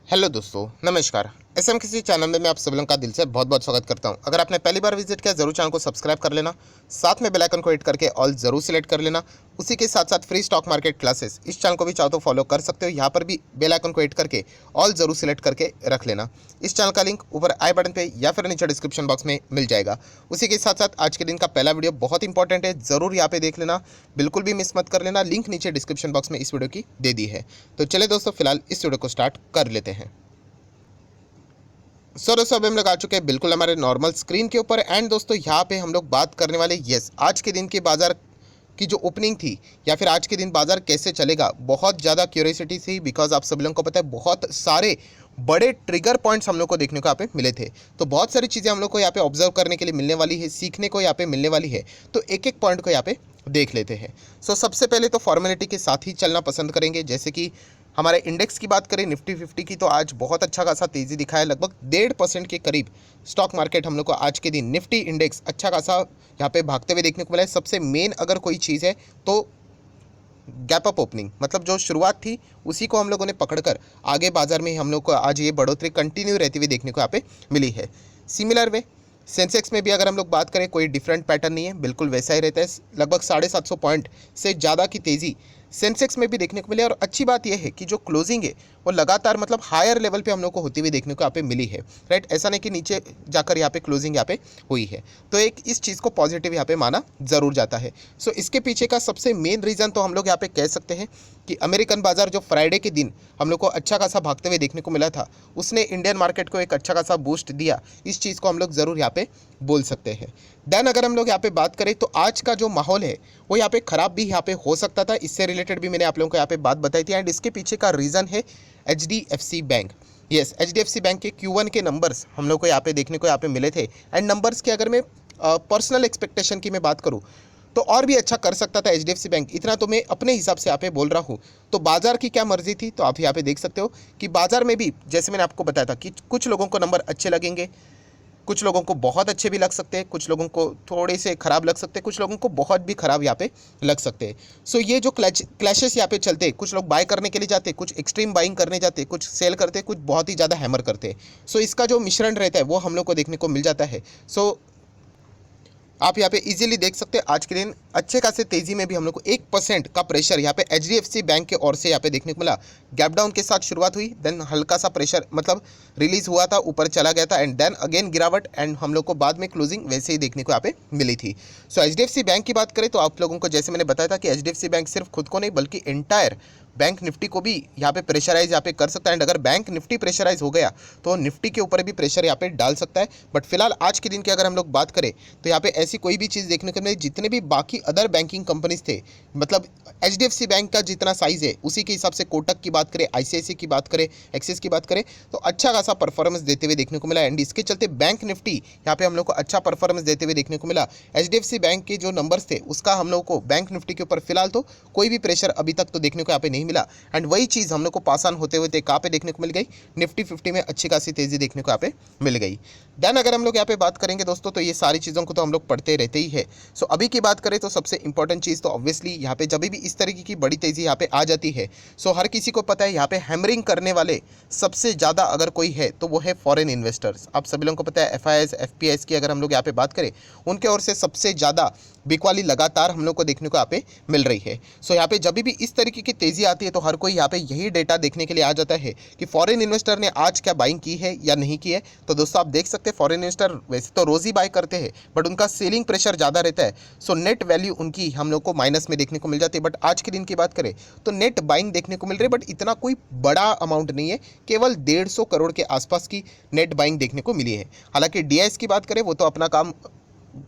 Hello दोस्तों, नमस्कार। SM किसी चैनल में मैं आप सभी लोगों का दिल से बहुत बहुत स्वागत करता हूं। अगर आपने पहली बार विजिट किया जरूर चैनल को सब्सक्राइब कर लेना, साथ में बेल आइकन को हिट करके ऑल जरूर सिलेक्ट कर लेना। उसी के साथ साथ फ्री स्टॉक मार्केट क्लासेस इस चैनल को भी चाहो तो फॉलो कर सकते हो। यहाँ पर भी बेल आइकन को हिट करके ऑल जरूर सिलेक्ट करके रख लेना। इस चैनल का लिंक ऊपर आई बटन पे या फिर नीचे डिस्क्रिप्शन बॉक्स में मिल जाएगा। उसी के साथ साथ आज के दिन का पहला वीडियो बहुत इंपॉर्टेंट है, जरूर यहाँ पे देख लेना, बिल्कुल भी मिस मत कर लेना। लिंक नीचे डिस्क्रिप्शन बॉक्स में इस वीडियो की दे दी है। तो चले दोस्तों, फिलहाल इस वीडियो को स्टार्ट कर लेते हैं। दोस्तों अभी हम लोग आ चुके हैं बिल्कुल हमारे नॉर्मल स्क्रीन के ऊपर। एंड दोस्तों यहाँ पे हम लोग बात करने वाले आज के दिन के बाजार की जो ओपनिंग थी या फिर आज के दिन बाजार कैसे चलेगा, बहुत ज़्यादा क्यूरियोसिटी थी। बिकॉज आप सभी लोगों को पता है बहुत सारे बड़े ट्रिगर पॉइंट्स हम लोग को देखने को यहाँ पे मिले थे। तो बहुत सारी चीज़ें हम लोग को यहाँ पे ऑब्जर्व करने के लिए मिलने वाली है, सीखने को यहाँ पे मिलने वाली है। तो एक एक पॉइंट को यहाँ पे देख लेते हैं। सबसे पहले तो फॉर्मेलिटी के साथ ही चलना पसंद करेंगे। जैसे कि हमारे इंडेक्स की बात करें निफ्टी 50 की, तो आज बहुत अच्छा खासा तेज़ी दिखाया, लगभग 1.5% के करीब स्टॉक मार्केट हम लोग को आज के दिन निफ्टी इंडेक्स अच्छा खासा यहाँ पे भागते हुए देखने को मिला है। सबसे मेन अगर कोई चीज़ है तो गैप अप ओपनिंग, मतलब जो शुरुआत थी उसी को हम लोगों ने पकड़कर आगे बाजार में हम लोग को आज ये बढ़ोतरी कंटिन्यू रहती हुई देखने को यहाँ पे मिली है। सिमिलर वे सेंसेक्स में भी अगर हम लोग बात करें कोई डिफरेंट पैटर्न नहीं है, बिल्कुल वैसा ही रहता है। लगभग 750 पॉइंट से ज़्यादा की तेज़ी सेंसेक्स में भी देखने को मिली। और अच्छी बात यह है कि जो क्लोजिंग है वो लगातार मतलब हायर लेवल पे हम लोग को होती हुई देखने को यहाँ पे मिली है। राइट, ऐसा नहीं कि नीचे जाकर यहाँ पे क्लोजिंग यहाँ पे हुई है। तो एक इस चीज़ को पॉजिटिव यहाँ पे माना ज़रूर जाता है। इसके पीछे का सबसे मेन रीज़न तो हम लोग यहाँ पे कह सकते हैं कि अमेरिकन बाजार जो फ्राइडे के दिन हम लोग को अच्छा खासा भागते हुए देखने को मिला था, उसने इंडियन मार्केट को एक अच्छा खासा बूस्ट दिया। इस चीज़ को हम लोग ज़रूर यहाँ पे बोल सकते हैं। देन अगर हम लोग यहाँ पे बात करें तो आज का जो माहौल है वो यहाँ पे ख़राब भी यहाँ पे हो सकता था। इससे रिलेटेड भी मैंने आप लोगों को यहाँ पे बात बताई थी। एंड इसके पीछे का रीज़न है HDFC bank. Yes, HDFC bank के Q1 के नंबर्स हम लोग को यहाँ पे देखने को यहाँ पे मिले थे। एंड नंबर्स के अगर मैं पर्सनल एक्सपेक्टेशन की मैं बात करूँ तो और भी अच्छा कर सकता था HDFC बैंक, इतना तो मैं अपने हिसाब से यहाँ पे बोल रहा हूँ। तो बाजार की क्या मर्जी थी, तो आप यहाँ पे देख सकते हो कि बाजार में भी जैसे मैंने आपको बताया था कि कुछ लोगों को नंबर अच्छे लगेंगे, कुछ लोगों को बहुत अच्छे भी लग सकते हैं, कुछ लोगों को थोड़े से ख़राब लग सकते हैं, कुछ लोगों को बहुत भी ख़राब यहाँ पे लग सकते हैं। ये जो क्लैशेस यहाँ पे चलते हैं, कुछ लोग बाय करने के लिए जाते हैं, कुछ एक्सट्रीम बाइंग करने जाते हैं, कुछ सेल करते हैं, कुछ बहुत ही ज़्यादा हैमर करते हैं। इसका जो मिश्रण रहता है वो हम लोग को देखने को मिल जाता है। आप यहाँ पे इजीली देख सकते हैं आज के दिन अच्छे खासे तेजी में भी हम लोग को 1% का प्रेशर यहाँ पे HDFC बैंक के ओर से यहाँ पे देखने को मिला। गैप डाउन के साथ शुरुआत हुई, देन हल्का सा प्रेशर मतलब रिलीज हुआ था, ऊपर चला गया था, एंड देन अगेन गिरावट, एंड हम लोग को बाद में क्लोजिंग वैसे ही देखने को यहाँ पे मिली थी। HDFC बैंक की बात करें तो आप लोगों को जैसे मैंने बताया था कि HDFC बैंक सिर्फ खुद को नहीं बल्कि एंटायर बैंक निफ्टी को भी यहाँ पे प्रेशराइज यहाँ पे कर सकता है। एंड अगर बैंक निफ्टी प्रेशराइज हो गया तो निफ्टी के ऊपर भी प्रेशर यहाँ पे डाल सकता है। बट फिलहाल आज के दिन की अगर हम लोग बात करें तो यहाँ पे ऐसी कोई भी चीज़ देखने को मिले, जितने भी बाकी अदर बैंकिंग कंपनीज थे, मतलब HDFC बैंक का जितना साइज है उसी के हिसाब से कोटक की बात करें, ICICI की बात करें, एक्सिस की बात करें, तो अच्छा खासा परफॉर्मेंस देते हुए देखने को मिला। एंड इसके चलते बैंक निफ्टी यहाँ पे हम लोग को अच्छा परफॉर्मेंस देते हुए देखने को मिला। HDFC बैंक के जो नंबर्स थे उसका हम लोग को बैंक निफ्टी के ऊपर फिलहाल तो कोई भी प्रेशर अभी तक तो देखने को यहाँ पे नहीं मिला। एंड वही चीज़ हम लोग को पास ऑन होते हुए कहाँ पे देखने को मिल गई, निफ्टी 50 में अच्छी खासी तेज़ी देखने को यहाँ पे मिल गई। देन अगर हम लोग यहाँ पे बात करेंगे दोस्तों तो ये सारी चीज़ों को तो हम लोग पढ़ते रहते ही है। अभी की बात करें तो सबसे इंपॉर्टेंट चीज़ तो ऑब्वियसली यहाँ पे जब भी इस तरीके की बड़ी तेज़ी यहाँ पे आ जाती है, हर किसी को पता है यहाँ पे हैमरिंग करने वाले सबसे ज़्यादा अगर कोई है तो वो है फॉरेन इन्वेस्टर्स। आप सभी लोगों को पता है FIIs FPIs की अगर हम लोग यहाँ पे बात करें, उनके ओर से सबसे ज़्यादा बिकवाली लगातार हम लोग को देखने को यहाँ पे मिल रही है। यहाँ पे जब भी इस तरीके की तेज़ी आती है तो हर कोई यहाँ पे यही डेटा देखने के लिए आ जाता है कि फॉरेन इन्वेस्टर ने आज क्या बाइंग की है या नहीं की है। तो दोस्तों आप देख सकते हैं फॉरेन इन्वेस्टर वैसे तो रोज़ ही बाय करते हैं, बट उनका सेलिंग प्रेशर ज़्यादा रहता है। नेट वैल्यू उनकी हम लोग को माइनस में देखने को मिल जाती है। बट आज के दिन की बात करें तो नेट बाइंग देखने को मिल रही है, बट इतना कोई बड़ा अमाउंट नहीं है, केवल 150 करोड़ के आसपास की नेट बाइंग देखने को मिली है। हालांकि DIs की बात करें वो तो अपना काम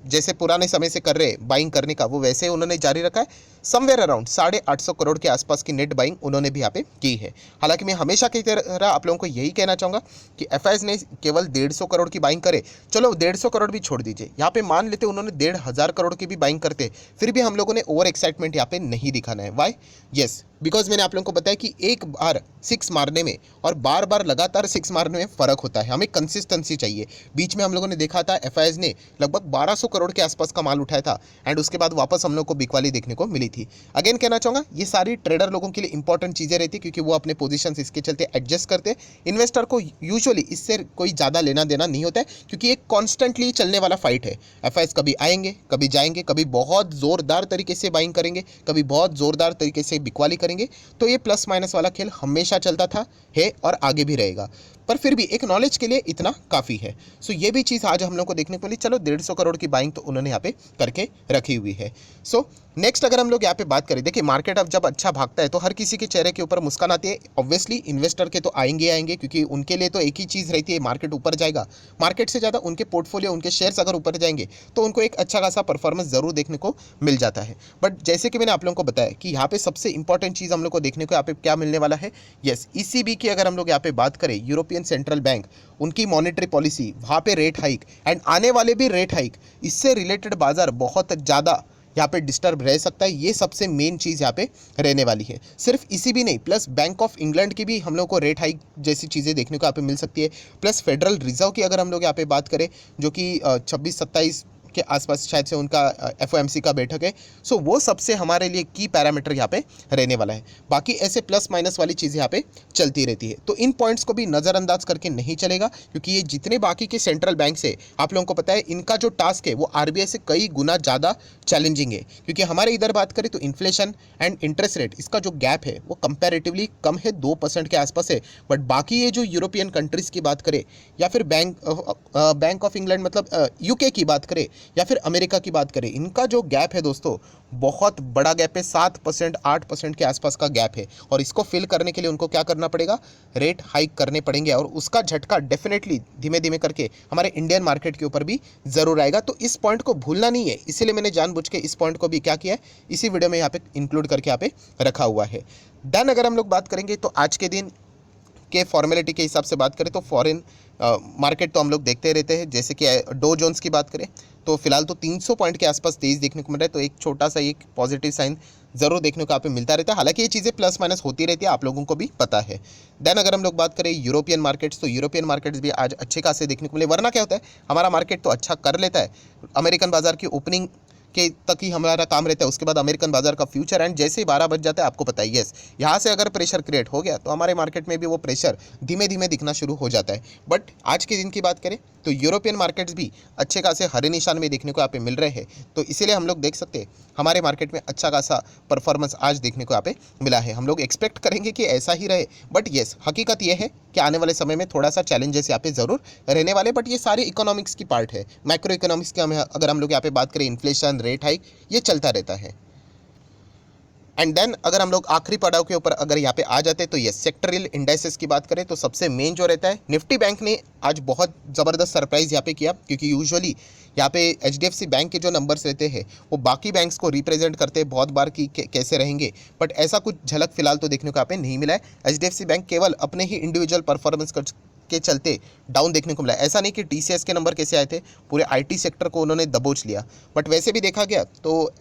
जैसे पुराने समय से कर रहे बाइंग करने का वो वैसे उन्होंने जारी रखा है। समवेयर अराउंड 850 करोड़ के आसपास की नेट बाइंग उन्होंने भी यहाँ पे की है। हालांकि मैं हमेशा की तरह आप लोगों को यही कहना चाहूँगा कि FIs ने केवल 150 करोड़ की बाइंग करे, चलो 150 करोड़ भी छोड़ दीजिए, यहाँ पे मान लेते उन्होंने 1500 करोड़ की भी बाइंग करते, फिर भी हम लोगों ने ओवर एक्साइटमेंट यहाँ पे नहीं दिखाना है। वाई? यस, बिकॉज मैंने आप लोगों को बताया कि एक बार 6 मारने में और बार बार लगातार 6 मारने में फ़र्क होता है। हमें कंसिस्टेंसी चाहिए। बीच में हम लोगों ने देखा था FIs ने लगभग 12 1500 करोड़ के आसपास का माल उठाया था एंड उसके बाद वापस हम लोग को बिकवाली देखने को मिली थी। अगेन कहना चाहूँगा ये सारी ट्रेडर लोगों के लिए इंपॉर्टेंट चीज़ें रहती क्योंकि वो अपने पोजीशन इसके चलते एडजस्ट करते। इन्वेस्टर को यूजुअली इससे कोई ज़्यादा लेना देना नहीं होता है क्योंकि एक कॉन्स्टेंटली चलने वाला फाइट है। एफआईएस कभी आएंगे कभी जाएंगे, कभी बहुत ज़ोरदार तरीके से बाइंग करेंगे, कभी बहुत ज़ोरदार तरीके से बिकवाली करेंगे। तो ये प्लस माइनस वाला खेल हमेशा चलता था, है और आगे भी रहेगा। पर फिर भी एक नॉलेज के लिए इतना काफ़ी है। सो ये भी चीज़ आज हम लोग को देखने को मिली। चलो 150 करोड़ की बाइंग तो उन्होंने यहाँ पे करके रखी हुई है। सो नेक्स्ट अगर हम लोग यहाँ पे बात करें, देखिए मार्केट अब जब अच्छा भागता है तो हर किसी के चेहरे के ऊपर मुस्कान आती है। ऑब्वियसली इन्वेस्टर के तो आएंगे क्योंकि उनके लिए तो एक ही चीज़ रहती है, मार्केट ऊपर जाएगा। मार्केट से ज़्यादा उनके पोर्टफोलियो, उनके शेयर्स अगर ऊपर जाएंगे तो उनको एक अच्छा खासा परफॉर्मेंस जरूर देखने को मिल जाता है। बट जैसे कि मैंने आप लोगों को बताया कि यहाँ पे सबसे इंपॉर्टेंट चीज़ हम लोग को देखने को यहाँ पे क्या मिलने वाला है। यस, ईसीबी की अगर हम लोग यहाँ पे बात करें, यूरोपियन सेंट्रल बैंक, उनकी मॉनेटरी पॉलिसी, वहाँ पे रेट हाइक एंड आने वाले भी रेट हाइक, इससे रिलेटेड बाजार बहुत ज़्यादा यहाँ पे डिस्टर्ब रह सकता है। ये सबसे मेन चीज़ यहाँ पे रहने वाली है। सिर्फ इसी भी नहीं, प्लस बैंक ऑफ इंग्लैंड की भी हम लोग को रेट हाइक जैसी चीज़ें देखने को यहाँ पे मिल सकती है। प्लस फेडरल रिजर्व की अगर हम लोग यहाँ पे बात करें, जो कि 26-27 के आसपास शायद से उनका एफओएमसी का बैठक है। सो वो सबसे हमारे लिए की पैरामीटर यहाँ पे रहने वाला है। बाकी ऐसे प्लस माइनस वाली चीज़ यहाँ पे चलती रहती है। तो इन पॉइंट्स को भी नज़रअंदाज करके नहीं चलेगा क्योंकि ये जितने बाकी के सेंट्रल बैंक से आप लोगों को पता है, इनका जो टास्क है वो आरबीआई से कई गुना ज़्यादा चैलेंजिंग है। क्योंकि हमारे इधर बात करें तो इन्फ्लेशन एंड इंटरेस्ट रेट, इसका जो गैप है वो कंपैरेटिवली कम है, 2% के आसपास है। बट बाकी ये जो यूरोपियन कंट्रीज़ की बात करें या फिर बैंक ऑफ इंग्लैंड मतलब यूके की बात करें या फिर अमेरिका की बात करें, इनका जो गैप है दोस्तों बहुत बड़ा गैप है। 7% 8% के आसपास का गैप है और इसको फिल करने के लिए उनको क्या करना पड़ेगा, रेट हाइक करने पड़ेंगे और उसका झटका डेफिनेटली धीमे धीमे करके हमारे इंडियन मार्केट के ऊपर भी ज़रूर आएगा। तो इस पॉइंट को भूलना नहीं है, इसीलिए मैंने जानबूझ के इस पॉइंट को भी क्या किया है, इसी वीडियो में यहाँ पे इंक्लूड करके यहाँ पे रखा हुआ है। देन अगर हम लोग बात करेंगे तो आज के दिन के फॉर्मेलिटी के हिसाब से बात करें तो फॉरेन मार्केट तो हम लोग देखते रहते हैं। जैसे कि डो जोन्स की बात करें तो फिलहाल तो 300 पॉइंट के आसपास तेज देखने को मिल रहा है। तो एक छोटा सा एक पॉजिटिव साइन ज़रूर देखने को यहाँ पे मिलता रहता है। हालांकि ये चीज़ें प्लस माइनस होती रहती है, आप लोगों को भी पता है। देन अगर हम लोग बात करें यूरोपियन मार्केट्स, तो यूरोपियन मार्केट्स भी आज अच्छे खासे देखने को मिले। वरना क्या होता है, हमारा मार्केट तो अच्छा कर लेता है, अमेरिकन बाजार की ओपनिंग के तक ही हमारा काम रहता है। उसके बाद अमेरिकन बाजार का फ्यूचर एंड जैसे ही 12 बज जाता है, आपको पता ही है, यहाँ से अगर प्रेशर क्रिएट हो गया तो हमारे मार्केट में भी वो प्रेशर धीमे धीमे दिखना शुरू हो जाता है। बट आज के दिन की बात करें तो यूरोपियन मार्केट्स भी अच्छे खासे हरे निशान में देखने को यहाँ पे मिल रहे हैं। तो इसीलिए हम लोग देख सकते हैं हमारे मार्केट में अच्छा खासा परफॉर्मेंस आज देखने को यहाँ पे मिला है। हम लोग एक्सपेक्ट करेंगे कि ऐसा ही रहे, बट येस हकीकत यह है कि आने वाले समय में थोड़ा सा चैलेंजेस यहाँ पे ज़रूर रहने वाले। बट ये सारे इकोनॉमिक्स की पार्ट है, मैक्रो इकोनॉमिक्स की अगर हम लोग यहाँ पे बात करें, इन्फ्लेशन, रेट हाइक, ये चलता रहता है। एंड देन अगर हम लोग आखिरी पड़ाव के ऊपर अगर यहाँ पे आ जाते हैं तो ये सेक्टरल इंडाइसेस की बात करें तो सबसे मेन जो रहता है, निफ्टी बैंक ने आज बहुत ज़बरदस्त सरप्राइज़ यहाँ पे किया क्योंकि यूजुअली यहाँ पे एचडीएफसी बैंक के जो नंबर्स रहते हैं वो बाकी बैंक्स को रिप्रेजेंट करते हैं बहुत बार कि कैसे रहेंगे। बट ऐसा कुछ झलक फिलहाल तो देखने को यहाँ पे नहीं मिला है। एचडीएफसी बैंक केवल अपने ही इंडिविजुअल परफॉर्मेंस के चलते डाउन देखने को मिला। ऐसा नहीं कि टीसीएस के नंबर कैसे आए थे, पूरे आईटी सेक्टर को उन्होंने दबोच लिया। बट वैसे भी देखा गया तो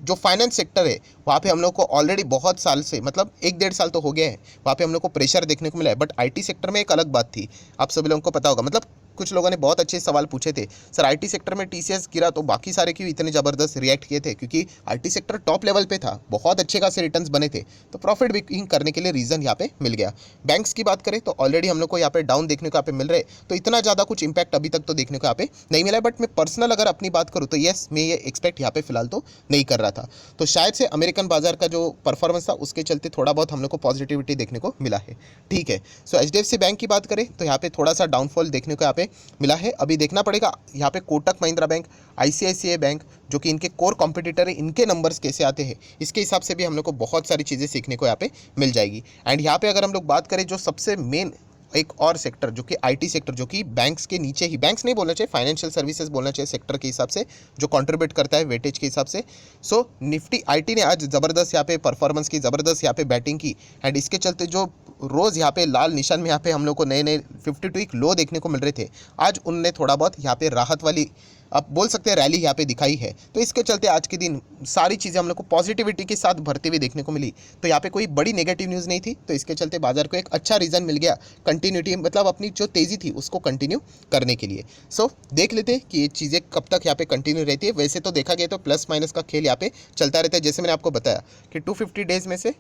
जो फाइनेंस सेक्टर है वहाँ पे हम लोग को ऑलरेडी बहुत साल से, मतलब 1-1.5 साल तो हो गए हैं, वहाँ पे हम लोग को प्रेशर देखने को मिला है। बट आईटी सेक्टर में एक अलग बात थी, आप सभी लोगों को पता होगा। मतलब कुछ लोगों ने बहुत अच्छे सवाल पूछे थे, सर आईटी सेक्टर में टीसीएस गिरा तो बाकी सारे क्यों इतने ज़बरदस्त रिएक्ट किए थे, क्योंकि आईटी सेक्टर टॉप लेवल पे था, बहुत अच्छे खासे रिटर्न्स बने थे। तो प्रॉफिट बुकिंग करने के लिए रीज़न यहाँ पे मिल गया। बैंक्स की बात करें तो ऑलरेडी हम लोग को यहाँ पे डाउन देखने को यहाँ पे मिल रहे, तो इतना ज़्यादा कुछ इंपैक्ट अभी तक तो देखने को यहाँ पे नहीं मिला। बट मैं पर्सनल अगर अपनी बात करूँ तो येस, मैं ये एक्सपेक्ट यहाँ पे फिलहाल तो नहीं कर रहा था। तो शायद से अमेरिकन बाजार का जो परफॉर्मेंस था उसके चलते थोड़ा बहुत हम लोग को पॉजिटिविटी देखने को मिला है। ठीक है, सो एचडीएफसी बैंक की बात करें तो यहाँ पे थोड़ा सा डाउनफॉल देखने को यहाँ पे मिला है। अभी देखना पड़ेगा यहाँ पे Kotak Mahindra bank, ICICI bank जो कि इनके कोर कॉम्पिटिटर है, इनके नंबर्स कैसे आते हैं, इसके हिसाब से भी हम लोग को बहुत सारी चीज़ें सीखने को यहाँ पे मिल जाएगी। एंड यहाँ पे अगर हम लोग बात करें जो सबसे मेन एक और सेक्टर जो कि आईटी सेक्टर, जो कि बैंक्स के नीचे ही, बैंक्स नहीं बोलना चाहिए, फाइनेंशियल सर्विसेज बोलना चाहिए सेक्टर के हिसाब से, जो कंट्रीब्यूट करता है वेटेज के हिसाब से। सो निफ्टी आईटी ने आज ज़बरदस्त यहाँ पे परफॉर्मेंस की, ज़बरदस्त यहाँ पे बैटिंग की एंड इसके चलते जो रोज़ यहाँ पे लाल निशान में यहाँ पे हम लोग को नए नए 52 वीक लो देखने को मिल रहे थे, आज उनने थोड़ा बहुत यहाँ पे राहत वाली आप बोल सकते हैं रैली यहाँ पे दिखाई है। तो इसके चलते आज के दिन सारी चीज़ें हम लोग को पॉजिटिविटी के साथ भरती हुई देखने को मिली। तो यहाँ पे कोई बड़ी नेगेटिव न्यूज़ नहीं थी, तो इसके चलते बाजार को एक अच्छा रीज़न मिल गया कंटिन्यूटी, मतलब अपनी जो तेज़ी थी उसको कंटिन्यू करने के लिए। सो देख लेते कि ये चीज़ें कब तक यहाँ पे कंटिन्यू रहती है। वैसे तो देखा गया तो प्लस माइनस का खेल यहाँ पे चलता रहता है। जैसे मैंने आपको बताया कि 250 डेज में से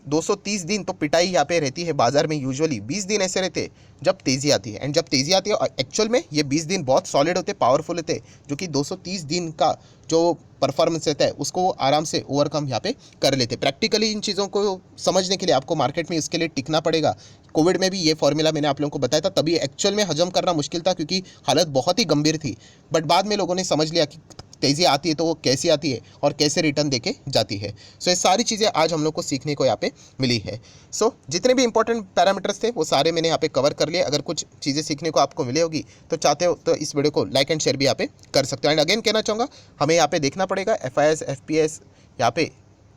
230 दिन तो पिटाई यहाँ पे रहती है बाजार में। यूजुअली 20 दिन ऐसे रहते हैं जब तेज़ी आती है, एंड जब तेज़ी आती है एक्चुअल में ये 20 दिन बहुत सॉलिड होते, पावरफुल होते, जो कि 230 दिन का जो परफॉर्मेंस रहता है उसको वो आराम से ओवरकम यहाँ पे कर लेते। प्रैक्टिकली इन चीज़ों को समझने के लिए आपको मार्केट में इसके लिए टिकना पड़ेगा। कोविड में भी ये फॉर्मूला मैंने आप लोगों को बताया था, तभी एक्चुअल में हजम करना मुश्किल था क्योंकि हालत बहुत ही गंभीर थी। बट बाद में लोगों ने समझ लिया कि तेज़ी आती है तो वो कैसी आती है और कैसे रिटर्न देके जाती है। सो ये सारी चीज़ें आज हम लोग को सीखने को यहाँ पे मिली है। सो जितने भी इंपॉर्टेंट पैरामीटर्स थे वो सारे मैंने यहाँ पे कवर कर लिए। अगर कुछ चीज़ें सीखने को आपको मिले होगी तो चाहते हो तो इस वीडियो को लाइक एंड शेयर भी यहाँ पे कर सकते हो। एंड अगेन कहना चाहूँगा, हमें यहाँ पे देखना पड़ेगा FIS FPS यहाँ पे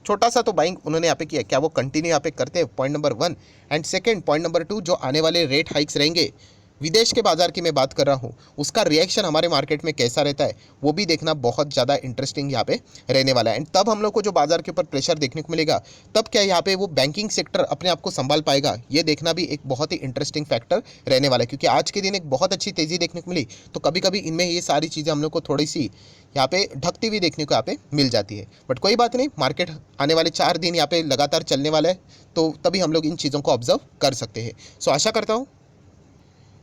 छोटा सा तो बाइंग उन्होंने यहाँ पे किया, क्या वो कंटिन्यू यहाँ पे करते हैं, point number 1। And second point number 2, जो आने वाले रेट हाइक्स रहेंगे विदेश के बाजार की मैं बात कर रहा हूँ, उसका रिएक्शन हमारे मार्केट में कैसा रहता है वो भी देखना बहुत ज़्यादा इंटरेस्टिंग यहाँ पे रहने वाला है। एंड तब हम लोग को जो बाजार के ऊपर प्रेशर देखने को मिलेगा, तब क्या यहाँ पे वो बैंकिंग सेक्टर अपने आप को संभाल पाएगा, ये देखना भी एक बहुत ही इंटरेस्टिंग फैक्टर रहने वाला है। क्योंकि आज के दिन एक बहुत अच्छी तेज़ी देखने को मिली, तो कभी कभी इनमें ये सारी चीज़ें हम लोग को थोड़ी सी यहाँ पे ढकती हुई देखने को यहाँ पे मिल जाती है। बट कोई बात नहीं, मार्केट आने वाले 4 दिन यहाँ पे लगातार चलने वाला है, तो तभी हम लोग इन चीज़ों को ऑब्जर्व कर सकते हैं। सो आशा करता हूँ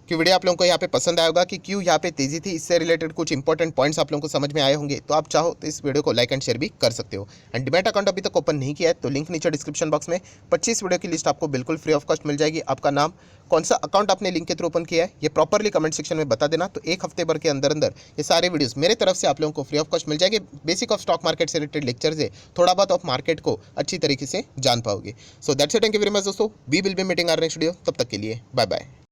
कि वीडियो आप लोगों को यहाँ पे पसंद आया होगा कि क्यों यहाँ पे तेज़ी थी, इससे रिलेटेड कुछ इंपॉर्टेंट पॉइंट्स आप लोगों को समझ में आए होंगे। तो आप चाहो तो इस वीडियो को लाइक एंड शेयर भी कर सकते हो। एंड डीमैट अकाउंट अभी तक ओपन नहीं किया है तो लिंक नीचे डिस्क्रिप्शन बॉक्स में 25 वीडियो की लिस्ट आपको बिल्कुल फ्री ऑफ कॉस्ट मिल जाएगी। आपका नाम, कौन सा अकाउंट आपने लिंक के थ्रू ओपन किया है, ये प्रॉपरली कमेंट सेक्शन में बता देना। तो एक हफ्ते भर के अंदर अंदर ये सारे वीडियोस मेरे तरफ से आप लोगों को फ्री ऑफ कॉस्ट मिल जाएंगे। बेसिक ऑफ स्टॉक मार्केट से रिलेटेड लेक्चर्स है, थोड़ा बहुत ऑफ मार्केट को अच्छी तरीके से जान पाओगे। So that's it, thank you very much दोस्तों। We will be meeting our next video. तब तक के लिए बाय बाय।